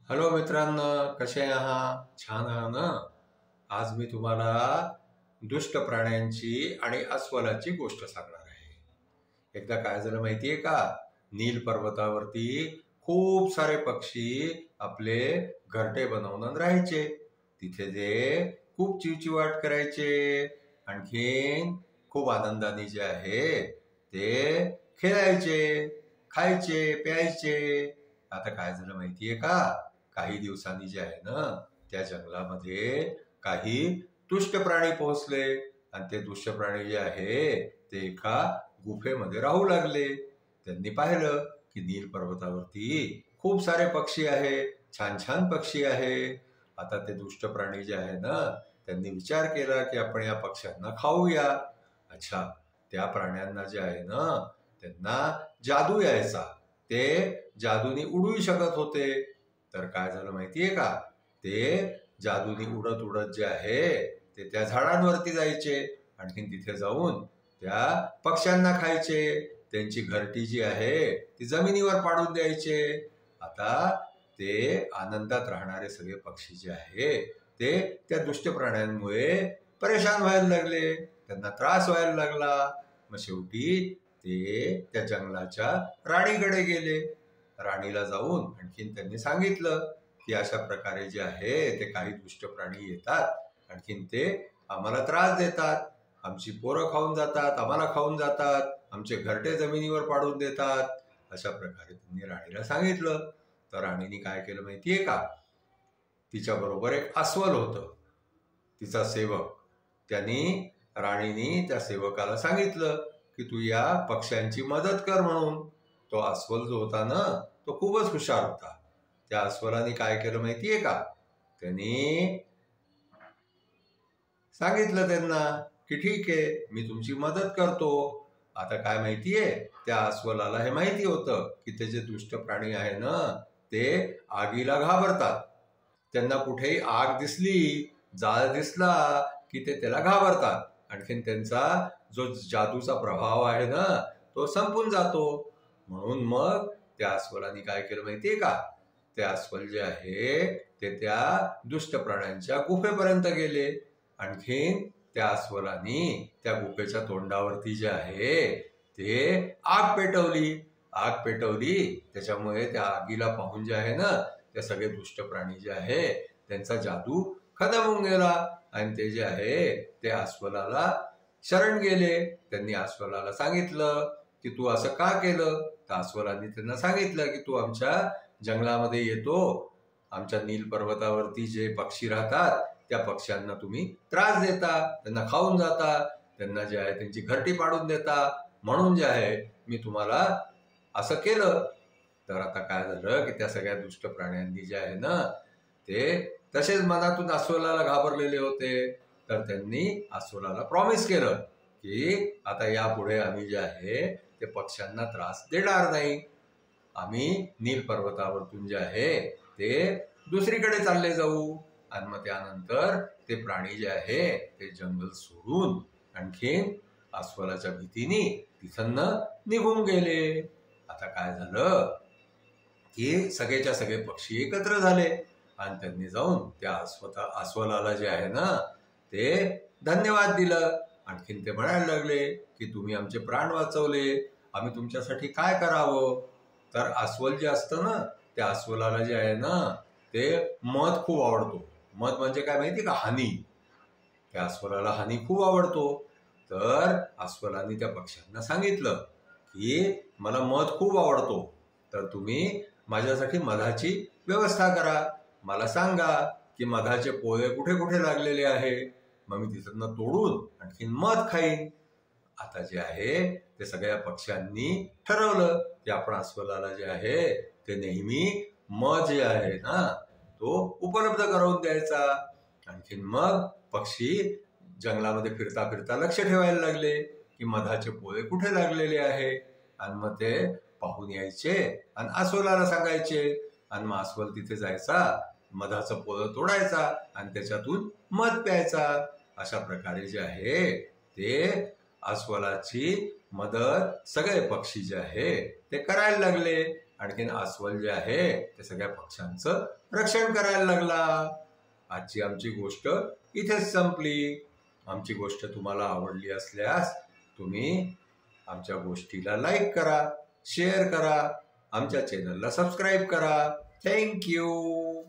Hello मित्रांनो, कसे आहात? छान आहात ना? आज मी तुम्हाला दुष्ट प्राण्यांची आणि अस्वलाची गोष्ट सांगणार आहे. एकदा काय झालं माहितीये का? नील पर्वतावरती खूप सारे पक्षी आपले घरटे बनवून राहायचे. तिथे ते खूप चिवचिवाट करायचे. आणखीन खूप आनंदाने जे आहे ते खेळायचे, खायचे, प्यायचे. आता काय झालं माहितीये का? काही दिवसांनी जे आहे ना, त्या जंगलामध्ये काही दुष्ट प्राणी पोहोचले आणि ते दुष्ट प्राणी जे आहे ते एका गुफेमध्ये राहू लागले. त्यांनी पाहिलं की नील पर्वतावरती खूप सारे पक्षी आहे, छान छान पक्षी आहे. आता ते दुष्ट प्राणी जे आहे ना, त्यांनी विचार केला की आपण या पक्ष्यांना खाऊया. अच्छा, त्या प्राण्यांना जे आहे ना, त्यांना जादू यायचा. ते जादूने उडू शकत होते. तर काय झालं माहितीये का? ते जादूनी उडत उडत जे आहे ते त्या झाडांवरती जायचे. आणखीन तिथे जाऊन त्या पक्ष्यांना खायचे. त्यांची घरटी जी आहे ती जमिनीवर पाडून द्यायचे. आता ते आनंदात राहणारे सगळे पक्षी जे आहे ते त्या दुष्ट प्राण्यांमुळे परेशान व्हायला लागले. त्यांना त्रास व्हायला लागला. मग शेवटी ते त्या जंगलाच्या राणीकडे गेले. राणीला जाऊन आणखीन त्यांनी सांगितलं की अशा प्रकारे जे आहे ते काही दुष्ट प्राणी येतात, आणखीन ते आम्हाला त्रास देतात, आमची पोरं खाऊन जातात, आम्हाला खाऊन जातात, आमचे घरटे जमिनीवर पाडून देतात. अशा प्रकारे त्यांनी राणीला सांगितलं. तर राणीने काय केलं माहितीये का? तिच्या बरोबर एक अस्वल होतं, तिचा सेवक. त्यांनी राणीने त्या सेवकाला सांगितलं की तू या पक्ष्यांची मदत कर म्हणून. तो अस्वल जो होता ना, तो खूपच हुशार होता. त्या अस्वलाने काय केलं माहितीये का? त्यांनी सांगितलं त्यांना की ठीक आहे, मी तुमची मदत करतो. आता काय माहितीये, त्या अस्वलाला हे माहिती होतं की ते जे दुष्ट प्राणी आहे ना, ते आगीला घाबरतात. त्यांना कुठेही आग दिसली, जाळ दिसला की ते त्याला घाबरतात. आणखीन त्यांचा जो जादूचा प्रभाव आहे ना, तो संपून जातो. म्हणून मग त्या अस्वलाने काय केलं माहितीये का? ते अस्वल जे आहे ते त्या दुष्ट प्राण्यांच्या गुफेपर्यंत गेले. आणखीन त्या अस्वलाने त्या गुफेच्या तोंडावरती जे आहे ते आग पेटवली. आग पेटवली, त्याच्यामुळे त्या आगीला पाहून जे आहे ना, त्या सगळे दुष्ट प्राणी जे आहे त्यांचा जादू खतम होऊन गेला. आणि ते जे आहे ते अस्वलाला शरण गेले. त्यांनी अस्वलाला सांगितलं की तू असं का केलं? तर अस्वलांनी त्यांना सांगितलं की तू आमच्या जंगलामध्ये येतो, आमच्या नील पर्वतावरती जे पक्षी राहतात त्या पक्ष्यांना तुम्ही त्रास देता, त्यांना खाऊन जाता, त्यांना जे आहे त्यांची घरटी पाडून देता. म्हणून जे आहे मी तुम्हाला असं केलं. तर आता काय झालं की त्या सगळ्या दुष्ट प्राण्यांनी जे आहे ना, ते तसेच मनातून अस्वलाला घाबरलेले होते. तर त्यांनी अस्वलाला प्रॉमिस केलं की आता यापुढे आम्ही जे आहे ते पक्ष्यांना त्रास देणार नाही. आम्ही नील पर्वतावरतून जे आहे ते दुसरीकडे चालले जाऊ. आणि मग त्यानंतर ते प्राणी जे आहे ते जंगल सोडून आणखीन अस्वलाच्या भीतीने तिथं निघून गेले. आता काय झालं की सगळेच्या सगळे पक्षी एकत्र झाले आणि त्यांनी जाऊन त्या अस्वलाला जे आहे ना ते धन्यवाद दिलं. आणखीन ते म्हणायला लागले की तुम्ही आमचे प्राण वाचवले, आम्ही तुमच्यासाठी काय करावं? तर अस्वल जे असतं ना, त्या अस्वलाला जे आहे ना ते मध खूप आवडतो. मध म्हणजे काय माहिती का? हनी. त्या अस्वलाला हनी खूप आवडतो. तर अस्वलाने त्या पक्ष्यांना सांगितलं की मला मध खूप आवडतो, तर तुम्ही माझ्यासाठी मधाची व्यवस्था करा. मला सांगा की मधाचे पोळे कुठे कुठे लागलेले आहे, मग मी तिथं तोडून आणखीन मध खाईन. आता जे आहे ते सगळ्या पक्ष्यांनी ठरवलं की आपण अस्वलाला जे आहे ते नेहमी मध जे आहे ना तो उपलब्ध करून द्यायचा. आणखीन मग पक्षी जंगलामध्ये फिरता फिरता लक्ष ठेवायला लागले की मधाचे पोळे कुठे लागलेले आहे. आणि मग ते पाहून यायचे आणि अस्वलाला सांगायचे. आणि मग अस्वल तिथे जायचा, मधाचं पोळं तोडायचा आणि त्याच्यातून मध प्यायचा. अशा प्रकारे जे आहे ते अस्वलाची मदत सगळे पक्षी जे आहे ते करायला लागले. आणखीन अस्वल जे आहे ते सगळ्या पक्ष्यांचं रक्षण करायला लागला. आजची आमची गोष्ट इथेच संपली. आमची गोष्ट तुम्हाला आवडली असल्यास तुम्ही आमच्या गोष्टीला लाईक करा, शेअर करा, आमच्या चॅनलला सबस्क्राईब करा. थँक्यू.